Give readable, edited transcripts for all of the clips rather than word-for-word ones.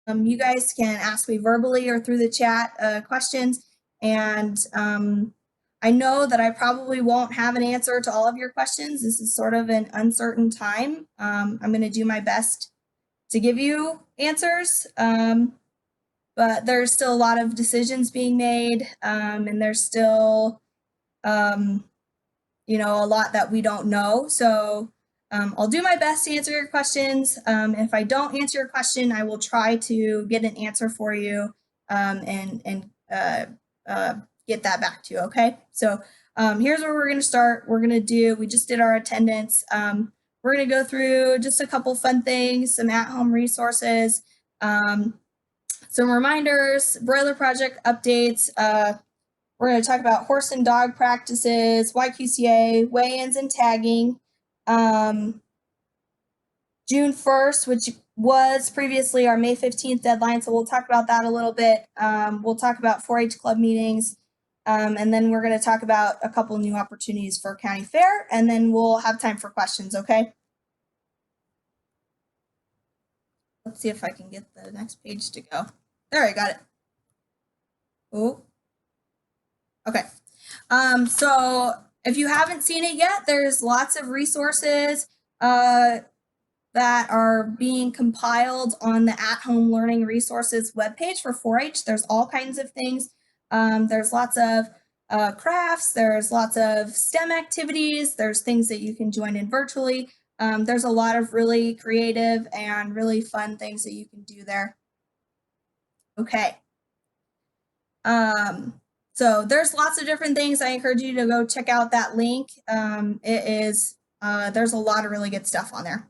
You guys can ask me verbally or through the chat questions, and I know that I probably won't have an answer to all of your questions. This is sort of an uncertain time. I'm going to do my best to give you answers, but there's still a lot of decisions being made, and there's still, a lot that we don't know. So I'll do my best to answer your questions. If I don't answer your question, I will try to get an answer for you and get that back to you. Okay. So here's where we're going to start. We just did our attendance. We're going to go through just a couple fun things, some at-home resources, some reminders, broiler project updates. We're going to talk about horse and dog practices, YQCA, weigh-ins and tagging. June 1st, which was previously our May 15th deadline, so we'll talk about that a little bit. We'll talk about 4-H club meetings, and then we're going to talk about a couple new opportunities for county fair, and then we'll have time for questions, okay? Let's see if I can get the next page to go. There, I got it. Oh. Okay. So if you haven't seen it yet, there's lots of resources that are being compiled on the at-home learning resources webpage for 4-H. There's all kinds of things. There's lots of crafts. There's lots of STEM activities. There's things that you can join in virtually. There's a lot of really creative and really fun things that you can do there. Okay. So there's lots of different things. I encourage you to go check out that link. There's a lot of really good stuff on there.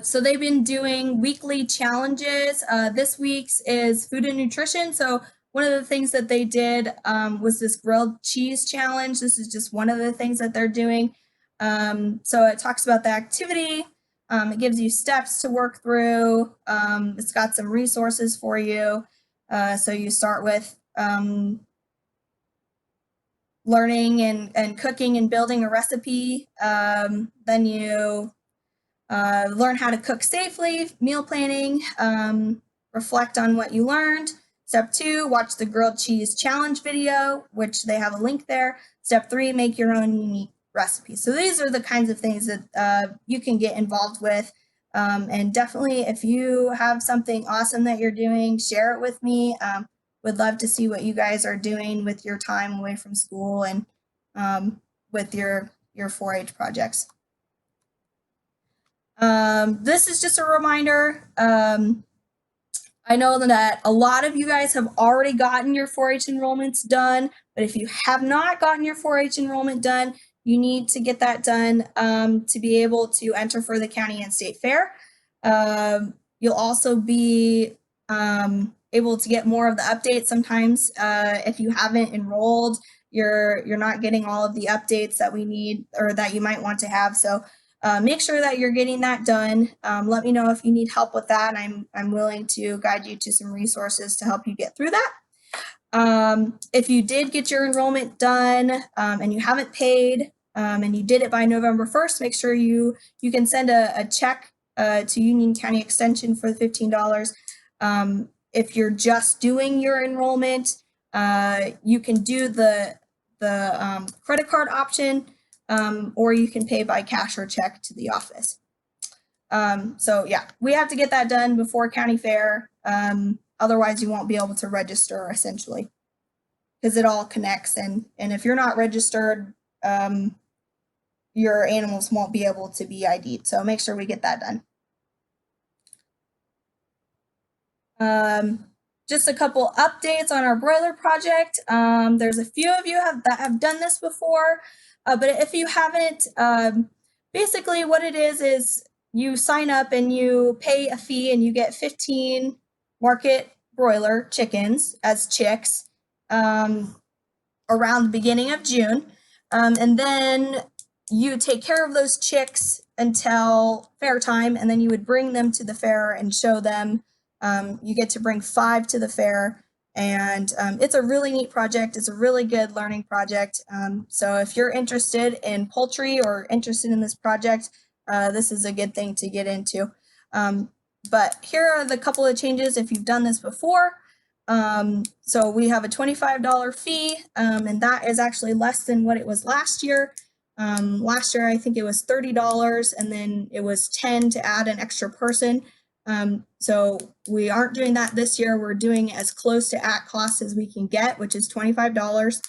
So they've been doing weekly challenges. This week's is food and nutrition. So one of the things that they did was this grilled cheese challenge. This is just one of the things that they're doing. So it talks about the activity. It gives you steps to work through. It's got some resources for you. So you start with learning and cooking and building a recipe. Then you learn how to cook safely, meal planning, reflect on what you learned. Step 2, watch the grilled cheese challenge video, which they have a link there. Step 3, make your own unique recipe. So these are the kinds of things that you can get involved with. And definitely, if you have something awesome that you're doing, share it with me. Would love to see what you guys are doing with your time away from school and with your 4-H projects. This is just a reminder. I know that a lot of you guys have already gotten your 4-H enrollments done, but if you have not gotten your 4-H enrollment done, you need to get that done to be able to enter for the county and state fair. You'll also be able to get more of the updates sometimes. If you haven't enrolled, you're not getting all of the updates that we need or that you might want to have. So make sure that you're getting that done. Let me know if you need help with that. I'm willing to guide you to some resources to help you get through that. If you did get your enrollment done and you haven't paid and you did it by November 1st, make sure you can send a check to Union County Extension for the $15. If you're just doing your enrollment, you can do the credit card option, or you can pay by cash or check to the office. So yeah, we have to get that done before county fair. Otherwise, you won't be able to register essentially because it all connects. And if you're not registered, your animals won't be able to be ID'd. So make sure we get that done. Just a couple updates on our broiler project. There's a few of you that have done this before, but if you haven't, basically what it is you sign up and you pay a fee and you get 15 market broiler chickens as chicks around the beginning of June. And then you take care of those chicks until fair time, and then you would bring them to the fair and show them. You get to bring 5 to the fair, and it's a really neat project. It's a really good learning project. So if you're interested in poultry or interested in this project, this is a good thing to get into. But here are the couple of changes if you've done this before. So we have a $25 fee, and that is actually less than what it was last year. Last year, I think it was $30, and then it was $10 to add an extra person. So we aren't doing that this year. We're doing as close to at cost as we can get, which is $25.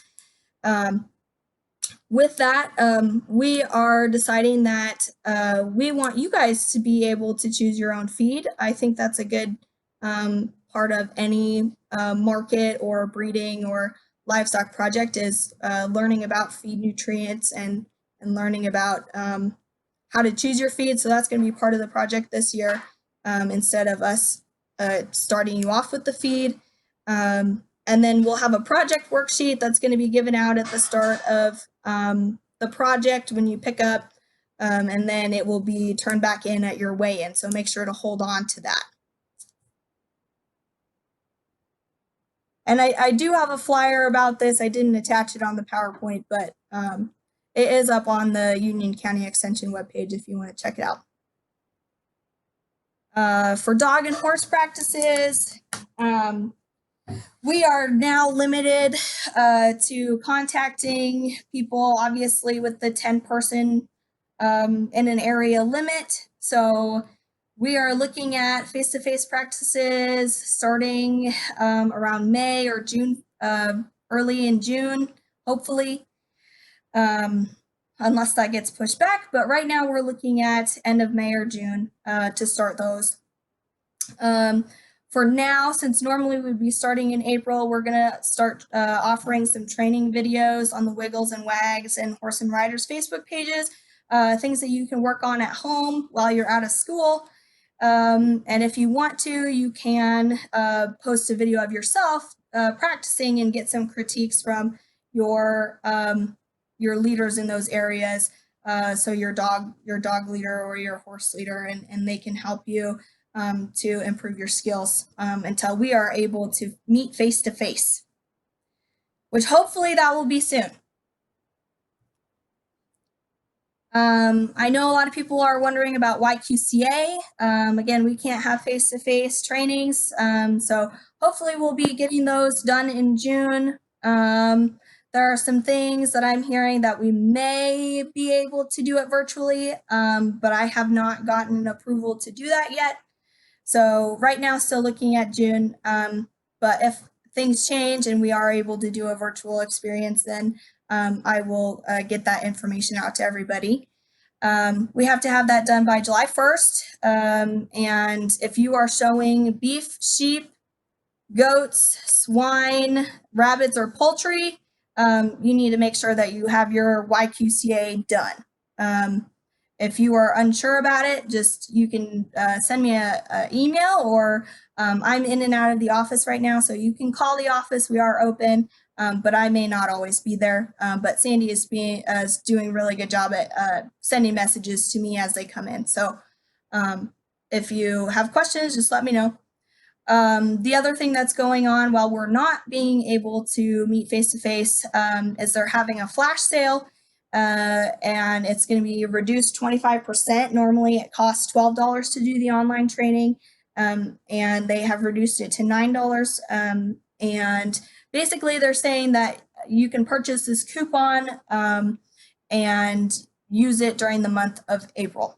With that, we are deciding that we want you guys to be able to choose your own feed. I think that's a good part of any market or breeding or livestock project is learning about feed nutrients and learning about how to choose your feed. So that's going to be part of the project this year instead of us starting you off with the feed. And then we'll have a project worksheet that's going to be given out at the start of the project when you pick up, and then it will be turned back in at your weigh-in. So make sure to hold on to that. And I do have a flyer about this. I didn't attach it on the PowerPoint, but it is up on the Union County Extension webpage if you want to check it out. For dog and horse practices, we are now limited to contacting people, obviously, with the 10-person in an area limit. So we are looking at face-to-face practices starting around May or June, early in June, hopefully, unless that gets pushed back. But right now we're looking at end of May or June to start those. For now, since normally we'd be starting in April, we're going to start offering some training videos on the Wiggles and Wags and Horse and Riders Facebook pages, things that you can work on at home while you're out of school. And if you want to, you can post a video of yourself practicing and get some critiques from your leaders in those areas. So your dog leader or your horse leader, and they can help you to improve your skills until we are able to meet face to face, which hopefully that will be soon. I know a lot of people are wondering about YQCA. Again, we can't have face-to-face trainings, so hopefully we'll be getting those done in June. There are some things that I'm hearing that we may be able to do it virtually, but I have not gotten approval to do that yet. So right now, still looking at June, but if things change and we are able to do a virtual experience, then I will get that information out to everybody. We have to have that done by July 1st. And if you are showing beef, sheep, goats, swine, rabbits, or poultry, you need to make sure that you have your YQCA done. If you are unsure about it, you can send me an email, or I'm in and out of the office right now, so you can call the office. We are open, but I may not always be there. But Sandy is doing a really good job at sending messages to me as they come in. So if you have questions, just let me know. The other thing that's going on while we're not being able to meet face-to-face is they're having a flash sale. And it's going to be reduced 25%. Normally it costs $12 to do the online training, and they have reduced it to $9. And basically they're saying that you can purchase this coupon and use it during the month of April.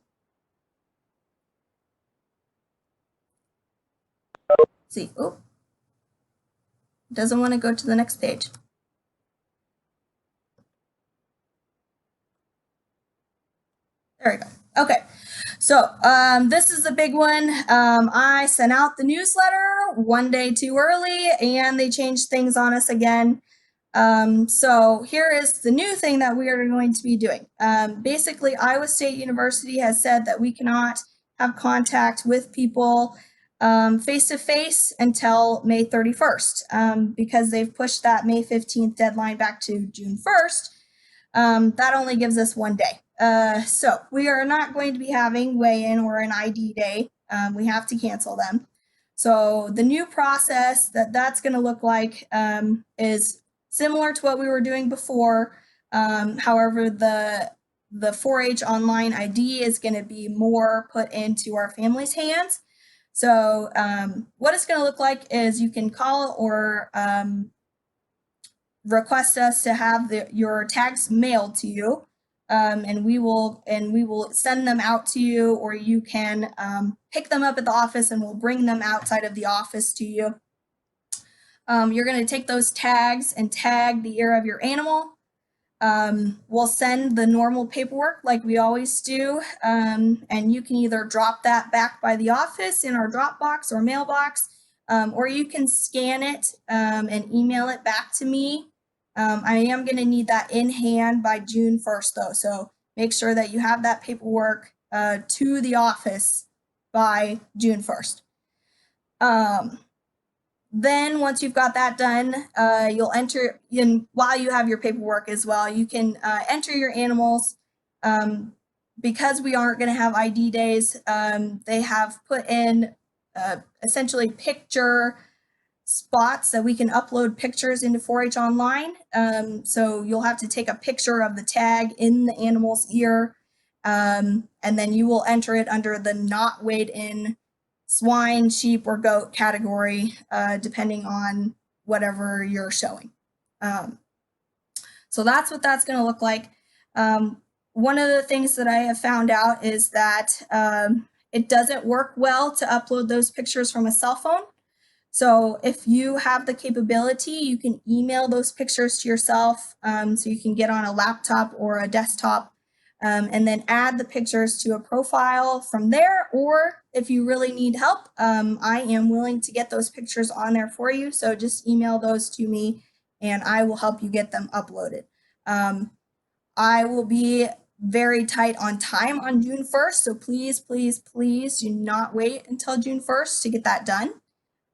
Let's see, oh, doesn't want to go to the next page. There we go. Okay, so this is a big one. I sent out the newsletter one day too early, and they changed things on us again. So here is the new thing that we are going to be doing. Basically, Iowa State University has said that we cannot have contact with people face-to-face until May 31st because they've pushed that May 15th deadline back to June 1st. That only gives us one day. So we are not going to be having weigh-in or an ID day. We have to cancel them. So the new process that's going to look like is similar to what we were doing before. However, the 4-H online ID is going to be more put into our family's hands. So what it's going to look like is you can call or request us to have your tags mailed to you, and we will send them out to you, or you can pick them up at the office and we'll bring them outside of the office to you. You're going to take those tags and tag the ear of your animal. We'll send the normal paperwork like we always do, and you can either drop that back by the office in our Dropbox or mailbox, or you can scan it and email it back to me. I am going to need that in hand by June 1st, though, so make sure that you have that paperwork to the office by June 1st. Then once you've got that done, you'll enter in, while you have your paperwork as well, you can enter your animals. Because we aren't going to have ID days, they have put in essentially picture spots that we can upload pictures into 4-H online. So you'll have to take a picture of the tag in the animal's ear, and then you will enter it under the not weighed in swine, sheep, or goat category, depending on whatever you're showing. So that's what that's going to look like. One of the things that I have found out is that it doesn't work well to upload those pictures from a cell phone. So if you have the capability, you can email those pictures to yourself, so you can get on a laptop or a desktop, and then add the pictures to a profile from there. Or if you really need help, I am willing to get those pictures on there for you. So just email those to me and I will help you get them uploaded. I will be very tight on time on June 1st. So please, please, please do not wait until June 1st to get that done.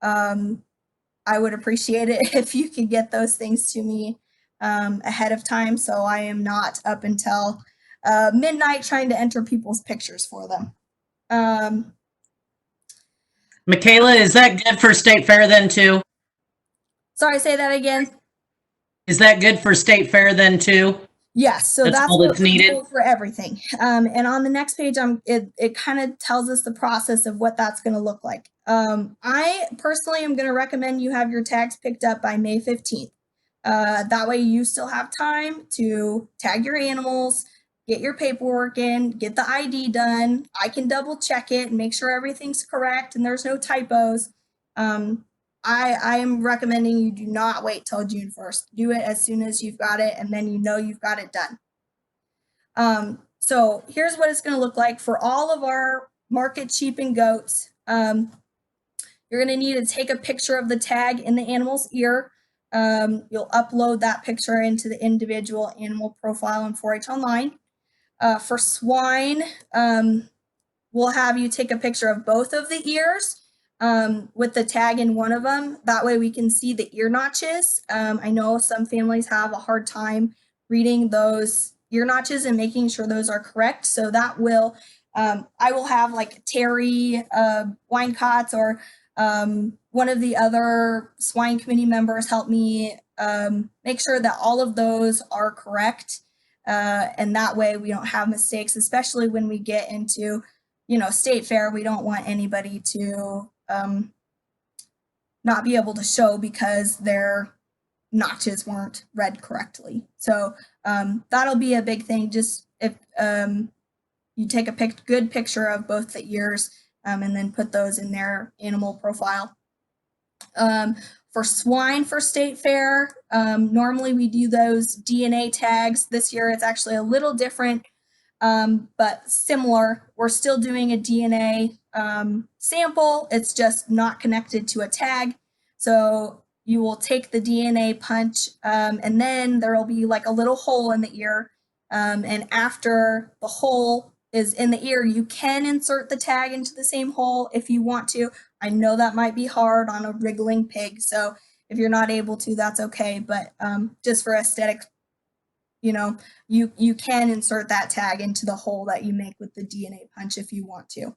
I would appreciate it if you could get those things to me ahead of time, so I am not up until midnight trying to enter people's pictures for them. Michaela, is that good for State Fair then too? Sorry, say that again. Is that good for State Fair then too? Yes, so that's all what that's we needed do for everything. And on the next page, it kind of tells us the process of what that's going to look like. I personally am going to recommend you have your tags picked up by May 15th. That way you still have time to tag your animals, get your paperwork in, get the ID done. I can double check it and make sure everything's correct and there's no typos. I am recommending you do not wait till June 1st. Do it as soon as you've got it, and then you know you've got it done. So here's what it's going to look like for all of our market sheep and goats. You're going to need to take a picture of the tag in the animal's ear. You'll upload that picture into the individual animal profile in 4-H Online. For swine, we'll have you take a picture of both of the ears with the tag in one of them. That way we can see the ear notches. I know some families have a hard time reading those ear notches and making sure those are correct. So that will, I will have like Terry Winecott's or one of the other swine committee members help me make sure that all of those are correct. And that way we don't have mistakes, especially when we get into, State Fair. We don't want anybody to not be able to show because their notches weren't read correctly. So that'll be a big thing. Just if you take a good picture of both the ears and then put those in their animal profile. For swine for State Fair, normally we do those DNA tags. This year it's actually a little different, but similar. We're still doing a DNA sample. It's just not connected to a tag. So you will take the DNA punch, and then there will be like a little hole in the ear. And after the hole is in the ear, you can insert the tag into the same hole if you want to. I know that might be hard on a wriggling pig, so if you're not able to, that's okay. But just for aesthetic, you can insert that tag into the hole that you make with the DNA punch if you want to.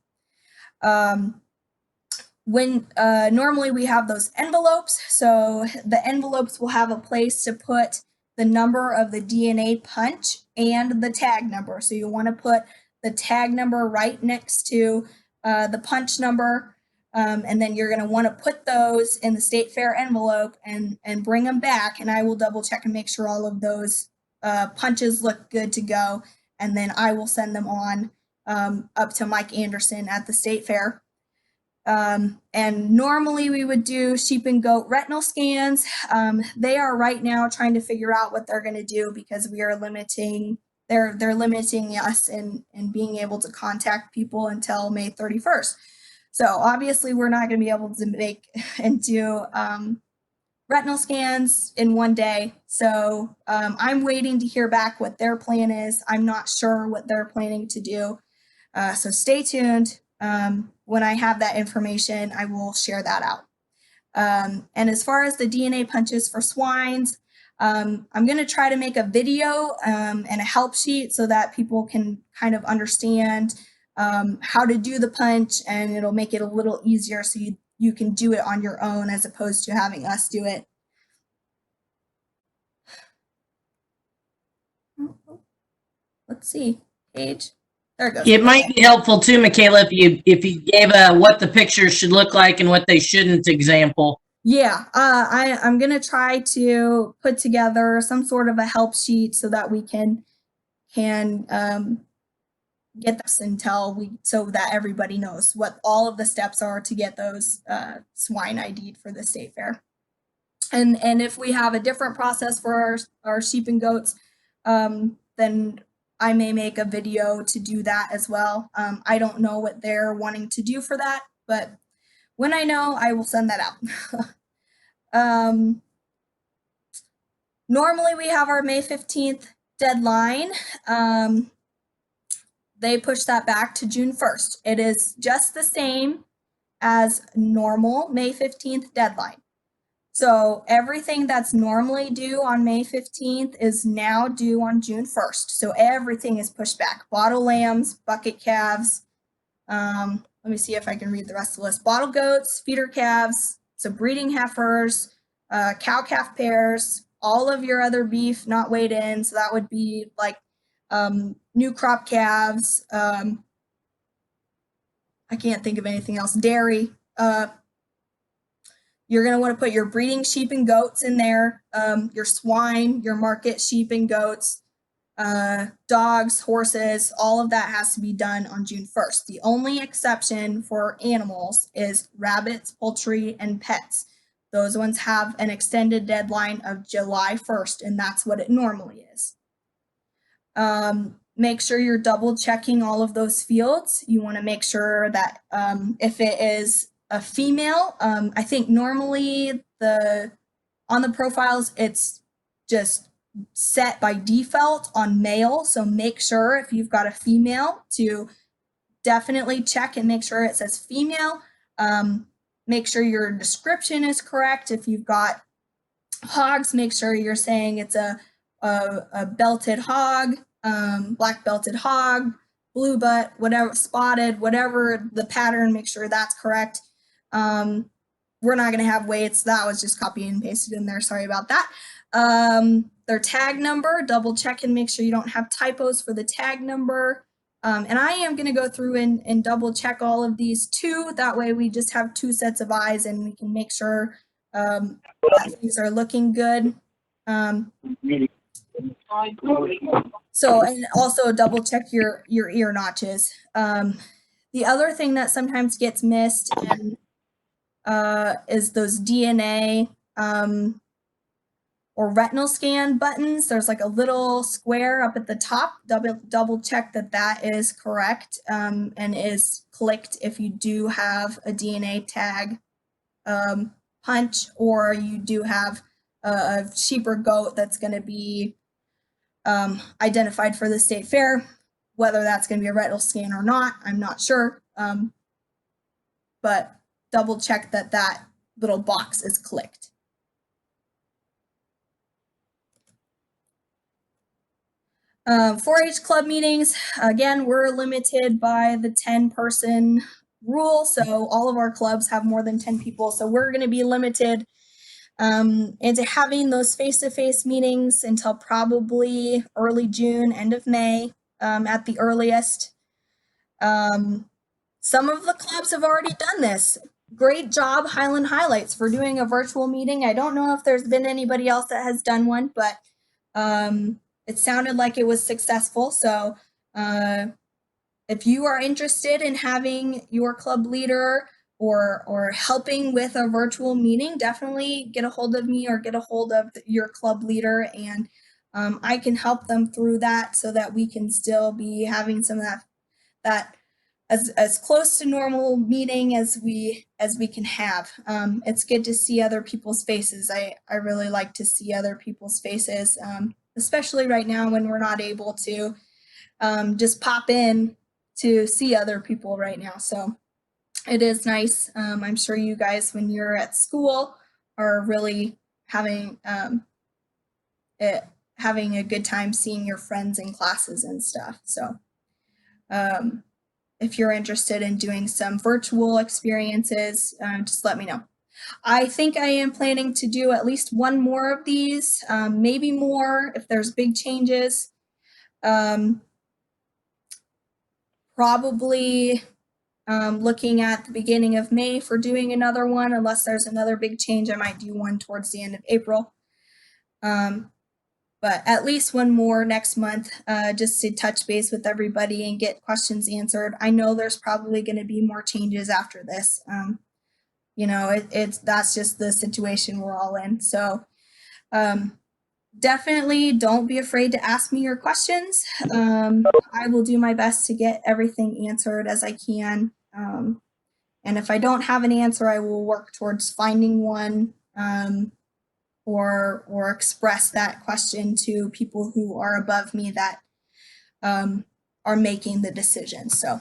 When normally we have those envelopes, so the envelopes will have a place to put the number of the DNA punch and the tag number. So you want to put the tag number right next to the punch number. And then you're going to want to put those in the state fair envelope and bring them back. And I will double check and make sure all of those punches look good to go. And then I will send them on up to Mike Anderson at the state fair. And normally we would do sheep and goat retinal scans. They are right now trying to figure out what they're going to do because we are limiting, they're limiting us in being able to contact people until May 31st. So obviously we're not going to be able to make and do retinal scans in one day. So I'm waiting to hear back what their plan is. I'm not sure what they're planning to do. So stay tuned. When I have that information, I will share that out. And as far as the DNA punches for swines, I'm going to try to make a video and a help sheet so that people can kind of understand how to do the punch, and it'll make it a little easier so you can do it on your own as opposed to having us do it. Let's see, page. There it goes. It might be helpful too, Michaela, if you gave a what the pictures should look like and what they shouldn't example. Yeah, I'm gonna try to put together some sort of a help sheet so that we can get this so that everybody knows what all of the steps are to get those swine ID'd for the state fair. And if we have a different process for our sheep and goats, then I may make a video to do that as well. I don't know what they're wanting to do for that, but when I know, I will send that out. Normally we have our May 15th deadline. They pushed that back to June 1st. It is just the same as normal May 15th deadline. So everything that's normally due on May 15th is now due on June 1st. So everything is pushed back. Bottle lambs, bucket calves. Let me see if I can read the rest of the list. Bottle goats, feeder calves, so breeding heifers, cow-calf pairs, all of your other beef not weighed in. So that would be like new crop calves. I can't think of anything else. Dairy. You're going to want to put your breeding sheep and goats in there, your swine, your market sheep and goats, dogs, horses, all of that has to be done on June 1st. The only exception for animals is rabbits, poultry, and pets. Those ones have an extended deadline of July 1st, and that's what it normally is. Make sure you're double checking all of those fields. You want to make sure that if it is a female, I think normally on the profiles, it's just set by default on male. So make sure if you've got a female to definitely check and make sure it says female. Make sure your description is correct. If you've got hogs, make sure you're saying it's a belted hog, black belted hog, blue butt, whatever, spotted, whatever the pattern, make sure that's correct. We're not going to have weights. That was just copied and pasted in there. Sorry about that. Their tag number, double check and make sure you don't have typos for the tag number. And I am going to go through and double check all of these too. That way we just have two sets of eyes and we can make sure that things are looking good. So, and also double check your ear notches. The other thing that sometimes gets missed is those DNA or retinal scan buttons. There's like a little square up at the top. Double check that is correct and is clicked if you do have a DNA tag punch, or you do have a sheep or goat that's going to be identified for the state fair. Whether that's going to be a retinal scan or not, I'm not sure. But double check that little box is clicked. Um, 4-H club meetings, again, we're limited by the 10-person rule. So all of our clubs have more than 10 people. So we're going to be limited into having those face-to-face meetings until probably early June, end of May at the earliest. Some of the clubs have already done this. great job, Highland Highlights, for doing a virtual meeting. I don't know if there's been anybody else that has done one, but it sounded like it was successful. So if you are interested in having your club leader or helping with a virtual meeting, definitely get a hold of me or get a hold of your club leader, and I can help them through that so that we can still be having some of that as close to normal meeting as we can have. It's good to see other people's faces. I really like to see other people's faces, especially right now when we're not able to just pop in to see other people right now. So it is nice. I'm sure you guys, when you're at school, are really having having a good time seeing your friends in classes and stuff. So if you're interested in doing some virtual experiences, just let me know. I think I am planning to do at least one more of these, maybe more if there's big changes. Probably looking at the beginning of May for doing another one. Unless there's another big change, I might do one towards the end of April. But at least one more next month, just to touch base with everybody and get questions answered. I know there's probably going to be more changes after this. You know, that's just the situation we're all in. So definitely don't be afraid to ask me your questions. I will do my best to get everything answered as I can. And if I don't have an answer, I will work towards finding one, or express that question to people who are above me that are making the decision. So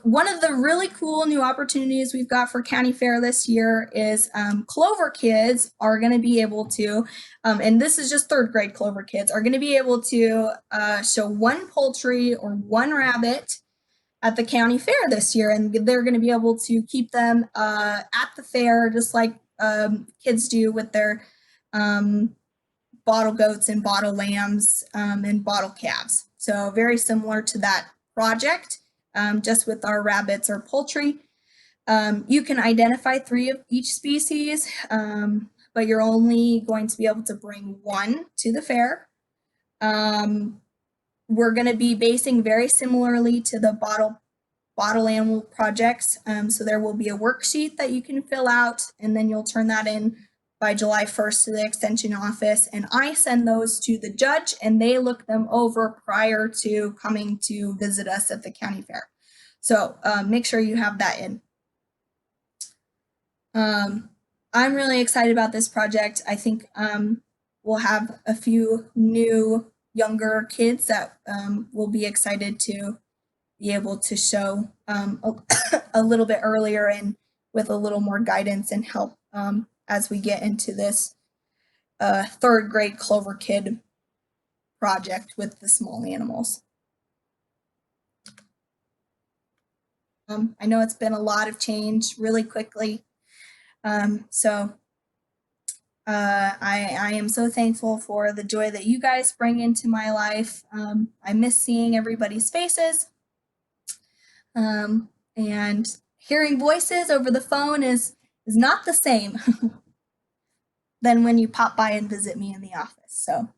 one of the really cool new opportunities we've got for County Fair this year is Clover kids are going to be able to, and this is just third grade Clover kids, are going to be able to show one poultry or one rabbit at the county fair this year, and they're going to be able to keep them at the fair just like kids do with their bottle goats and bottle lambs and bottle calves. So very similar to that project, just with our rabbits or poultry. You can identify 3 of each species, but you're only going to be able to bring one to the fair. We're going to be basing very similarly to the bottle animal projects. So there will be a worksheet that you can fill out, and then you'll turn that in by July 1st to the extension office, and I send those to the judge and they look them over prior to coming to visit us at the county fair. So make sure you have that in. I'm really excited about this project. I think we'll have a few new younger kids that will be excited to be able to show a little bit earlier and with a little more guidance and help as we get into this third grade Clover Kid project with the small animals. I know it's been a lot of change really quickly. So I am so thankful for the joy that you guys bring into my life. I miss seeing everybody's faces. And hearing voices over the phone is not the same than when you pop by and visit me in the office. So